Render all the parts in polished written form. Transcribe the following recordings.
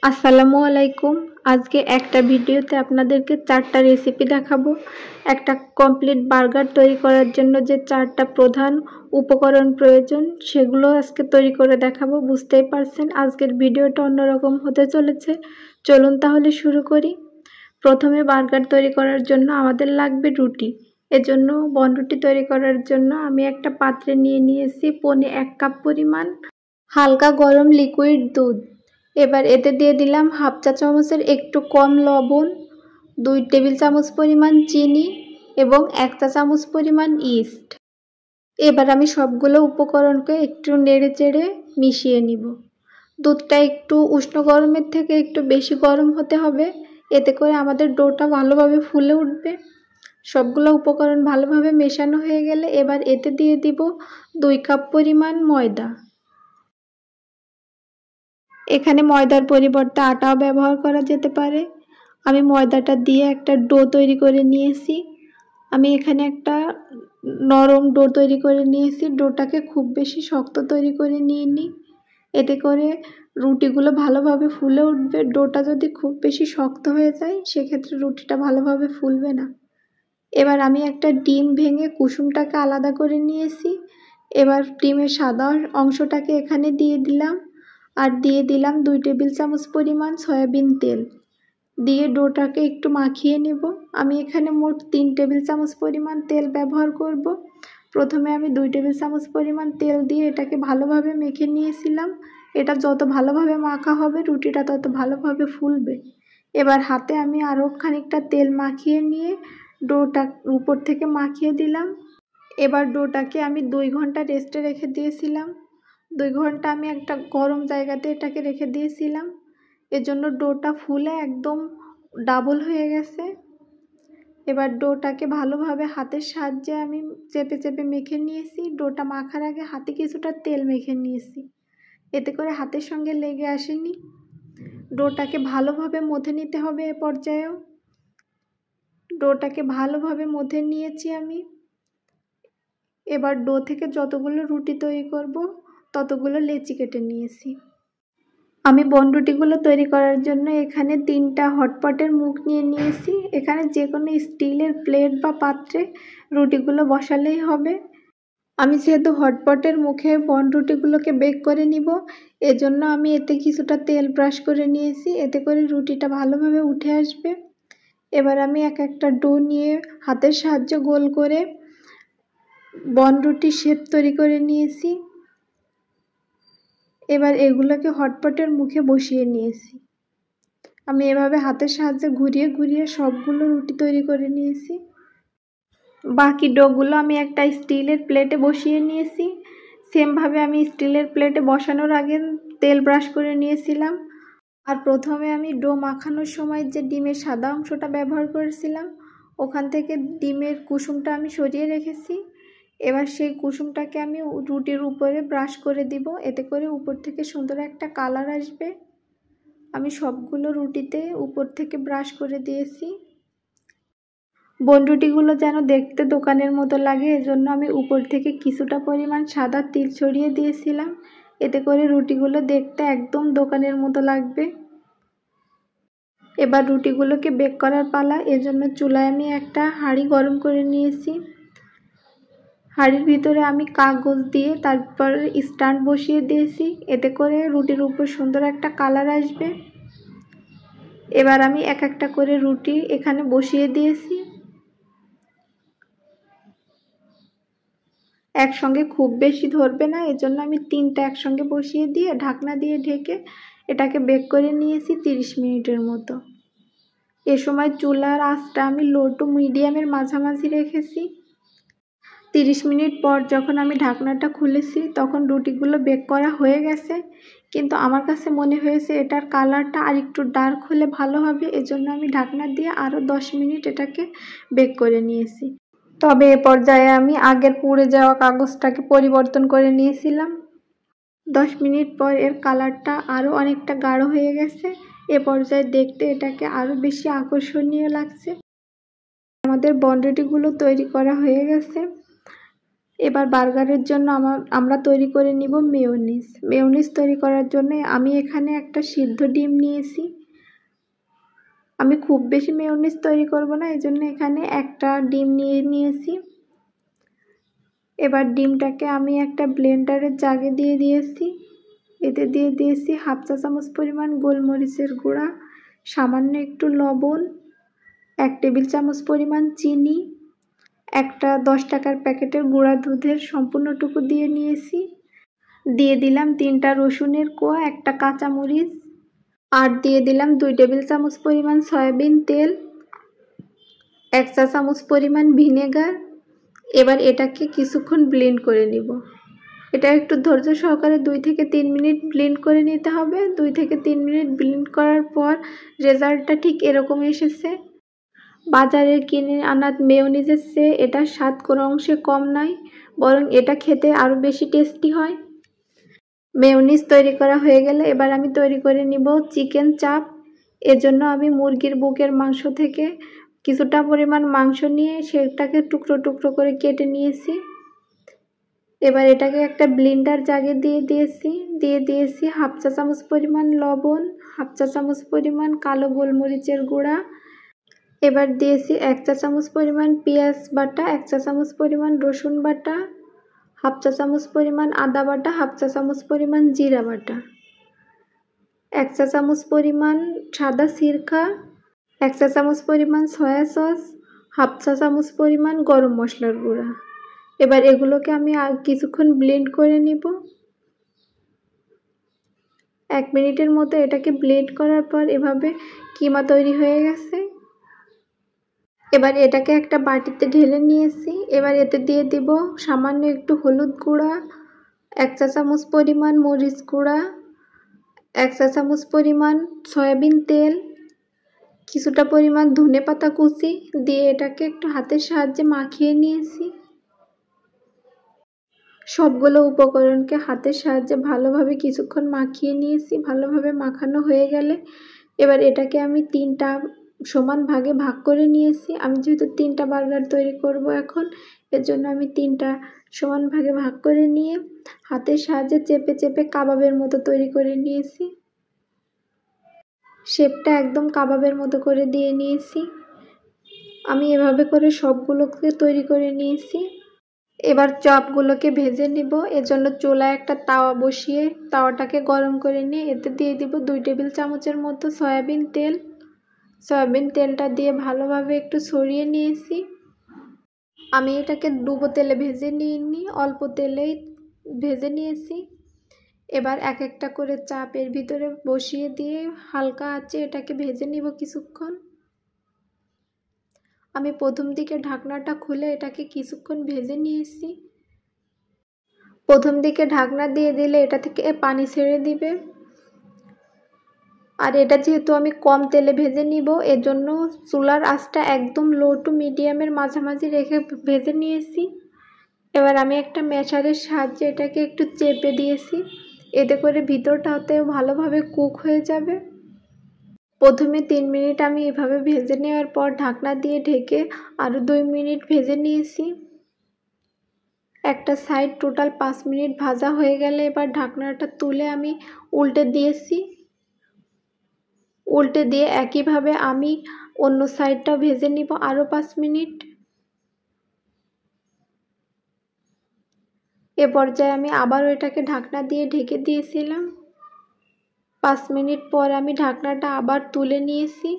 আসসালামু আলাইকুম। আজকে একটা ভিডিওতে আপনাদেরকে 4টা রেসিপি দেখাবো। একটা কমপ্লিট বার্গার তৈরি করার জন্য যে 4টা প্রধান উপকরণ প্রয়োজন সেগুলো আজকে তৈরি করে দেখাবো। বুঝতেই পারছেন আজকের ভিডিওটা অন্যরকম হতে চলেছে। চলুন তাহলে শুরু করি। প্রথমে বার্গার তৈরি করার জন্য আমাদের লাগবে রুটি। এজন্য বনরুটি তৈরি করার জন্য আমি একটা পাত্রে নিয়ে নিয়েছি পৌনে 1 কাপ পরিমাণ হালকা গরম লিকুইড দুধ। এবার এতে দিয়ে দিলাম হাফ চা চামচের একটু কম লবণ, 2 টেবিল চামচ পরিমাণ চিনি এবং 1 চা চামচ পরিমাণ ইস্ট। এবার আমি সবগুলো উপকরণকে একটু নেড়ে চেড়ে মিশিয়ে নিব। দুধটা একটু উষ্ণ গরমের থেকে একটু বেশি গরম হতে হবে, এতে করে আমাদের ডোটা ভালোভাবে ফুলে উঠবে। সবগুলো উপকরণ ভালোভাবে মেশানো হয়ে গেলে এবার এতে দিয়ে দিব 2 কাপ পরিমাণ ময়দা। এখানে ময়দার পরিবর্তে আটাও ব্যবহার করা যেতে পারে। আমি ময়দাটা দিয়ে একটা ডো তৈরি করে নিয়েছি। আমি এখানে একটা নরম ডো তৈরি করে নিয়েছি। ডোটাকে খুব বেশি শক্ত তৈরি করে নিইনি, এতে করে রুটিগুলো ভালোভাবে ফুলে উঠবে। ডোটা যদি খুব বেশি শক্ত হয়ে যায় সেক্ষেত্রে রুটিটা ভালোভাবে ফুলবে না। এবার আমি একটা ডিম ভেঙে কুসুমটাকে আলাদা করে নিয়েছি। এবার ডিমের সাদা অংশটাকে এখানে দিয়ে দিলাম, আর দিয়ে দিলাম 2 টেবিল চামচ পরিমাণ সয়াবিন তেল। দিয়ে ডোটাকে একটু মাখিয়ে নেব। আমি এখানে মোট 3 টেবিল চামচ পরিমাণ তেল ব্যবহার করব। প্রথমে আমি 2 টেবিল চামচ পরিমাণ তেল দিয়ে এটাকে ভালোভাবে মেখে নিয়েছিলাম। এটা যত ভালোভাবে মাখা হবে রুটিটা তত ভালোভাবে ফুলবে। এবার হাতে আমি আরও খানিকটা তেল মাখিয়ে নিয়ে ডোটা উপর থেকে মাখিয়ে দিলাম। এবার ডোটাকে আমি 2 ঘন্টা রেস্টে রেখে দিয়েছিলাম। 2 ঘন্টা আমি একটা গরম জায়গাতে এটাকে রেখে দিয়েছিলাম। এজন্য ডোটা ফুলে একদম ডাবল হয়ে গেছে। এবার ডোটাকে ভালোভাবে হাতের সাহায্যে আমি চেপে চেপে মেখে নিয়েছি। ডোটা মাখার আগে হাতে কিছুটা তেল মেখে নিয়েছি, এতে করে হাতের সঙ্গে লেগে আসেনি। ডোটাকে ভালোভাবে মথে নিতে হবে। এ পর্যায়েও ডোটাকে ভালোভাবে মথে নিয়েছি আমি। এবার ডো থেকে যতগুলো রুটি তৈরি করব ততগুলো লেচি কেটে নিয়েছি। আমি বনরুটিগুলো তৈরি করার জন্য এখানে 3টা হটপটের মুখ নিয়ে নিয়েছি। এখানে যে কোনো স্টিলের প্লেট বা পাত্রে রুটিগুলো বসালেই হবে। আমি যেহেতু হটপটের মুখে বনরুটিগুলোকে বেক করে নিব, এজন্য আমি এতে কিছুটা তেল ব্রাশ করে নিয়েছি, এতে করে রুটিটা ভালোভাবে উঠে আসবে। এবার আমি একটা ডো নিয়ে হাতের সাহায্যে গোল করে বনরুটির শেপ তৈরি করে নিয়েছি। এবার এগুলোকে হটপটের মুখে বসিয়ে নিয়েছি। আমি এভাবে হাতের সাহায্যে ঘুরিয়ে ঘুরিয়ে সবগুলো রুটি তৈরি করে নিয়েছি। বাকি ডোগুলো আমি একটা স্টিলের প্লেটে বসিয়ে নিয়েছি। সেমভাবে আমি স্টিলের প্লেটে বসানোর আগে তেল ব্রাশ করে নিয়েছিলাম। আর প্রথমে আমি ডো মাখানোর সময় যে ডিমের সাদা অংশটা ব্যবহার করেছিলাম ওখান থেকে ডিমের কুসুমটা আমি সরিয়ে রেখেছি। এবার সেই কুসুমটাকে আমি রুটির উপরে ব্রাশ করে দিব, এতে করে উপর থেকে সুন্দর একটা কালার আসবে। আমি সবগুলো রুটিতে উপর থেকে ব্রাশ করে দিয়েছি। বনরুটিগুলো যেন দেখতে দোকানের মতো লাগে এজন্য আমি উপর থেকে কিছুটা পরিমাণ সাদা তিল ছড়িয়ে দিয়েছিলাম, এতে করে রুটিগুলো দেখতে একদম দোকানের মতো লাগবে। এবার রুটিগুলোকে বেক করার পালা। এজন্য চুলায় আমি একটা হাঁড়ি গরম করে নিয়েছি। হাঁড়ির ভিতরে আমি কাগজ দিয়ে তারপর স্ট্যান্ড বসিয়ে দিয়েছি, এতে করে রুটির উপর সুন্দর একটা কালার আসবে। এবার আমি একটা করে রুটি এখানে বসিয়ে দিয়েছি। একসঙ্গে খুব বেশি ধরবে না, এজন্য আমি 3টা একসঙ্গে বসিয়ে দিয়ে ঢাকনা দিয়ে ঢেকে এটাকে বেক করে নিয়েছি 30 মিনিটের মতো। এ সময় চুলার আঁচটা আমি লো টু মিডিয়ামের মাঝামাঝি রেখেছি। 30 মিনিট পর যখন আমি ঢাকনাটা খুলেছি তখন রুটিগুলো বেক করা হয়ে গেছে, কিন্তু আমার কাছে মনে হয়েছে এটার কালারটা আর একটু ডার্ক হলে ভালো হবে, এজন্য আমি ঢাকনা দিয়ে আরও 10 মিনিট এটাকে বেক করে নিয়েছি। তবে এ পর্যায়ে আমি আগের পুড়ে যাওয়া কাগজটাকে পরিবর্তন করে নিয়েছিলাম। 10 মিনিট পর এর কালারটা আরও অনেকটা গাঢ় হয়ে গেছে। এ পর্যায়ে দেখতে এটাকে আরও বেশি আকর্ষণীয় লাগছে। আমাদের বনরুটিগুলো তৈরি করা হয়ে গেছে। এবার বার্গারের জন্য আমরা তৈরি করে নিব মেয়োনিজ। মেয়োনিজ তৈরি করার জন্য আমি এখানে একটা সিদ্ধ ডিম নিয়েছি। আমি খুব বেশি মেয়োনিজ তৈরি করব না, এই জন্য এখানে একটা ডিম নিয়েছি। এবার ডিমটাকে আমি একটা ব্লেন্ডারের জাগে দিয়ে দিয়েছি। এতে দিয়ে দিয়েছি 1/2 চা চামচ পরিমাণ গোলমরিচের গুঁড়া, সামান্য একটু লবণ, 1 টেবিল চামচ পরিমাণ চিনি, একটা 10 টাকার প্যাকেটের গুঁড়া দুধের সম্পূর্ণটুকু দিয়ে নিয়েছি। দিয়ে দিলাম 3টা রসুনের কোয়া, একটা কাঁচামরিচ, আর দিয়ে দিলাম 2 টেবিল চামচ পরিমাণ সয়াবিন তেল, 1 চা চামচ পরিমাণ ভিনেগার। এবার এটাকে কিছুক্ষণ ব্লেন্ড করে নিব। এটা একটু ধৈর্য সহকারে 2 থেকে 3 মিনিট ব্লেন্ড করে নিতে হবে। 2 থেকে 3 মিনিট ব্লেন্ড করার পর রেজাল্টটা ঠিক এরকম এসেছে। বাজারের কিনে আনা মেয়োনিজের চেয়ে এটার স্বাদ কোনো অংশে কম নয়, বরং এটা খেতে আরও বেশি টেস্টি হয়। মেয়োনিজ তৈরি করা হয়ে গেলে এবার আমি তৈরি করে নিব চিকেন চাপ। এর জন্য আমি মুরগির বুকের মাংস থেকে কিছুটা পরিমাণ মাংস নিয়ে সেটাকে টুকরো টুকরো করে কেটে নিয়েছি। এবার এটাকে একটা ব্লেন্ডার জাগে দিয়ে দিয়েছি 1/2 চা চামচ পরিমাণ লবণ, 1/2 চা চামচ পরিমাণ কালো গোলমরিচের গুঁড়া। এবার দিয়েছি 1 চা চামচ পরিমাণ পেঁয়াজ বাটা, 1 চা চামচ পরিমাণ রসুন বাটা, 1/2 চা চামচ পরিমাণ আদা বাটা, 1/2 চা চামচ পরিমাণ জিরা বাটা, 1 চা চামচ পরিমাণ সাদা সিরকা, 1 চা চামচ পরিমাণ সয়া সস, 1/2 চা চামচ পরিমাণ গরম মশলার গুঁড়া। এবার এগুলোকে আমি কিছুক্ষণ ব্লেন্ড করে নিব। 1 মিনিটের মতো এটাকে ব্লেন্ড করার পর এভাবে কিমা তৈরি হয়ে গেছে। এবার এটাকে একটা বাটিতে ঢেলে নিয়েছি। এবার এতে দিয়ে দিব সামান্য একটু হলুদ গুঁড়া, 1 চা চামচ পরিমাণ মরিচ গুঁড়া, 1 চা চামচ পরিমাণ সয়াবিন তেল, কিছুটা পরিমাণ ধনেপাতা কুচি দিয়ে এটাকে একটু হাতের সাহায্যে মাখিয়ে নিয়েছি। সবগুলো উপকরণকে হাতের সাহায্যে ভালোভাবে কিছুক্ষণ মাখিয়ে নিয়েছি। ভালোভাবে মাখানো হয়ে গেলে এবার এটাকে আমি 3টা সমান ভাগে ভাগ করে নিয়েছি। আমি যেহেতু 3টা বার্গার তৈরি করব এখন, এর জন্য আমি 3টা সমান ভাগে ভাগ করে নিয়ে হাতের সাহায্যে চেপে চেপে কাবাবের মতো তৈরি করে নিয়েছি। শেপটা একদম কাবাবের মতো করে দিয়ে নিয়েছি। আমি এভাবে করে সবগুলোকে তৈরি করে নিয়েছি। এবার চপগুলোকে ভেজে নিব। এজন্য চুলায় একটা তাওয়া বসিয়ে তাওয়াটাকে গরম করে নিয়ে এতে দিয়ে দিব 2 টেবিল চামচের মতো সয়াবিন তেল। সয়াবিন তেলটা দিয়ে ভালোভাবে একটু ছড়িয়ে নিয়েছি। আমি এটাকে ডুবো তেলে ভেজে নিইনি, অল্প তেলেই ভেজে নিয়েছি। এবার এক একটা করে চাপ এর ভিতরে বসিয়ে দিয়ে হালকা আঁচে এটাকে ভেজে নিব কিছুক্ষণ। আমি প্রথম দিকে ঢাকনাটা খুলে এটাকে কিছুক্ষণ ভেজে নিয়েছি। প্রথম দিকে ঢাকনা দিয়ে দিলে এটা থেকে পানি ছেড়ে দিবে। আর এটা যেহেতু আমি কম তেলে ভেজে নিব, এজন্য চুলার আঁচটা একদম লো টু মিডিয়ামের মাঝামাঝি রেখে ভেজে নিয়েছি। এবার আমি একটা ম্যাশারের সাহায্যে এটাকে একটু চেপে দিয়েছি, এতে করে ভিতরটাতেও ভালোভাবে কুক হয়ে যাবে। প্রথমে 3 মিনিট আমি এভাবে ভেজে নেওয়ার পর ঢাকনা দিয়ে ঢেকে আরও 2 মিনিট ভেজে নিয়েছি। একটা সাইড টোটাল 5 মিনিট ভাজা হয়ে গেলে এবার ঢাকনাটা তুলে আমি উল্টে দিয়েছি। উল্টে দিয়ে একইভাবে আমি অন্য সাইডটা ভেজে নিব আরও 5 মিনিট। এ পর্যায়ে আমি আবারও এটাকে ঢাকনা দিয়ে ঢেকে দিয়েছিলাম। 5 মিনিট পর আমি ঢাকনাটা আবার তুলে নিয়েছি।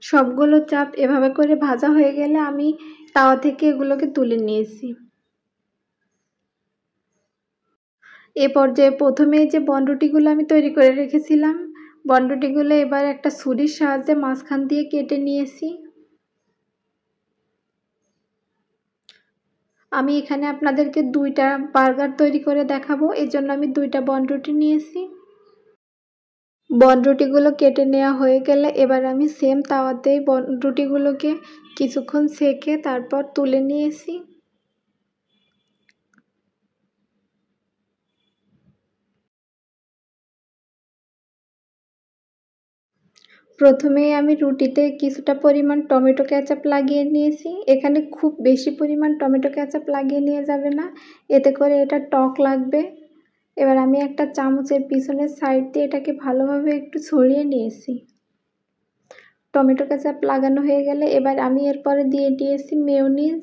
সবগুলো চাপ এভাবে করে ভাজা হয়ে গেলে আমি তাওয়া থেকে এগুলোকে তুলে নিয়েছি। এ পর্যায়ে প্রথমেই যে বনরুটিগুলো আমি তৈরি করে রেখেছিলাম, বনরুটিগুলো এবার একটা ছুরির সাহায্যে মাঝখান দিয়ে কেটে নিয়েছি। আমি এখানে আপনাদেরকে 2টা বার্গার তৈরি করে দেখাবো, এর জন্য আমি 2টা বনরুটি নিয়েছি। বনরুটিগুলো কেটে নেওয়া হয়ে গেলে এবার আমি সেম তাওয়াতেই বনরুটিগুলোকে কিছুক্ষণ সেকে তারপর তুলে নিয়েছি। প্রথমেই আমি রুটিতে কিছুটা পরিমাণ টমেটো কেচাপ লাগিয়ে নিয়েছি। এখানে খুব বেশি পরিমাণ টমেটো কেচাপ লাগিয়ে নিয়ে যাবে না, এতে করে এটা টক লাগবে। এবার আমি একটা চামচের পিছনের সাইড দিয়ে এটাকে ভালোভাবে একটু ছড়িয়ে নিয়েছি। টমেটো কেচাপ লাগানো হয়ে গেলে এবার আমি এরপরে দিয়ে দিয়েছি মেয়োনিজ।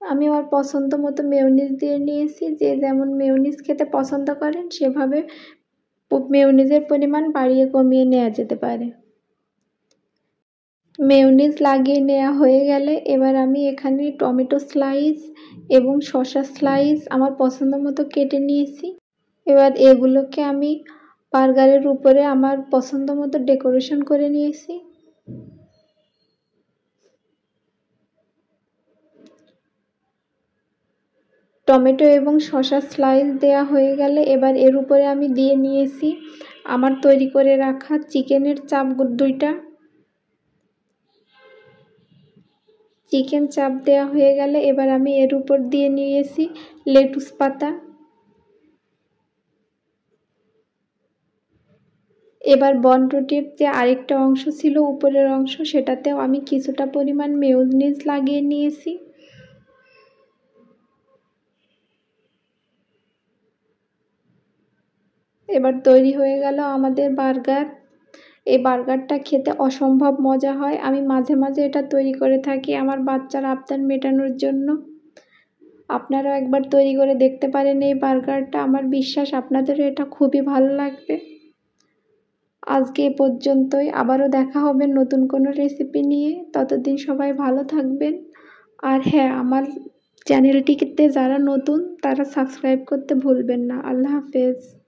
আমি আমার পছন্দ মতো মেয়োনিজ দিয়ে নিয়েছি। যে যেমন মেয়োনিজ খেতে পছন্দ করেন সেভাবে মেয়োনিজের পরিমাণ বাড়িয়ে কমিয়ে নেওয়া যেতে পারে। মেয়োনিজ লাগিয়ে নেওয়া হয়ে গেলে এবার আমি এখানে টমেটো স্লাইস এবং শসা স্লাইস আমার পছন্দ মতো কেটে নিয়েছি। এবার এগুলোকে আমি বার্গারের উপরে আমার পছন্দ মতো ডেকোরেশন করে নিয়েছি। টমেটো এবং শসা স্লাইস দেওয়া হয়ে গেলে এবার এর উপরে আমি দিয়ে নিয়েছি আমার তৈরি করে রাখা চিকেনের চাপ দুইটা। চিকেন চাপ দেওয়া হয়ে গেলে এবার আমি এর উপর দিয়ে নিয়েছি লেটুস পাতা। এবার বনরুটির যে আরেকটা অংশ ছিল উপরের অংশ, সেটাতেও আমি কিছুটা পরিমাণ মেয়োনিজ লাগিয়ে নিয়েছি। এবার তৈরি হয়ে গেল আমাদের বার্গার। এই বার্গারটা খেতে অসম্ভব মজা হয়। আমি মাঝে মাঝে এটা তৈরি করে থাকি আমার বাচ্চার আবদার মেটানোর জন্য। আপনারাও একবার তৈরি করে দেখতে পারেন এই বার্গারটা। আমার বিশ্বাস আপনাদেরও এটা খুবই ভালো লাগবে। আজকে এ পর্যন্তই, আবারও দেখা হবে নতুন কোনো রেসিপি নিয়ে। ততদিন সবাই ভালো থাকবেন। আর হ্যাঁ, আমার চ্যানেলটিতে যারা নতুন তারা সাবস্ক্রাইব করতে ভুলবেন না। আল্লাহ হাফেজ।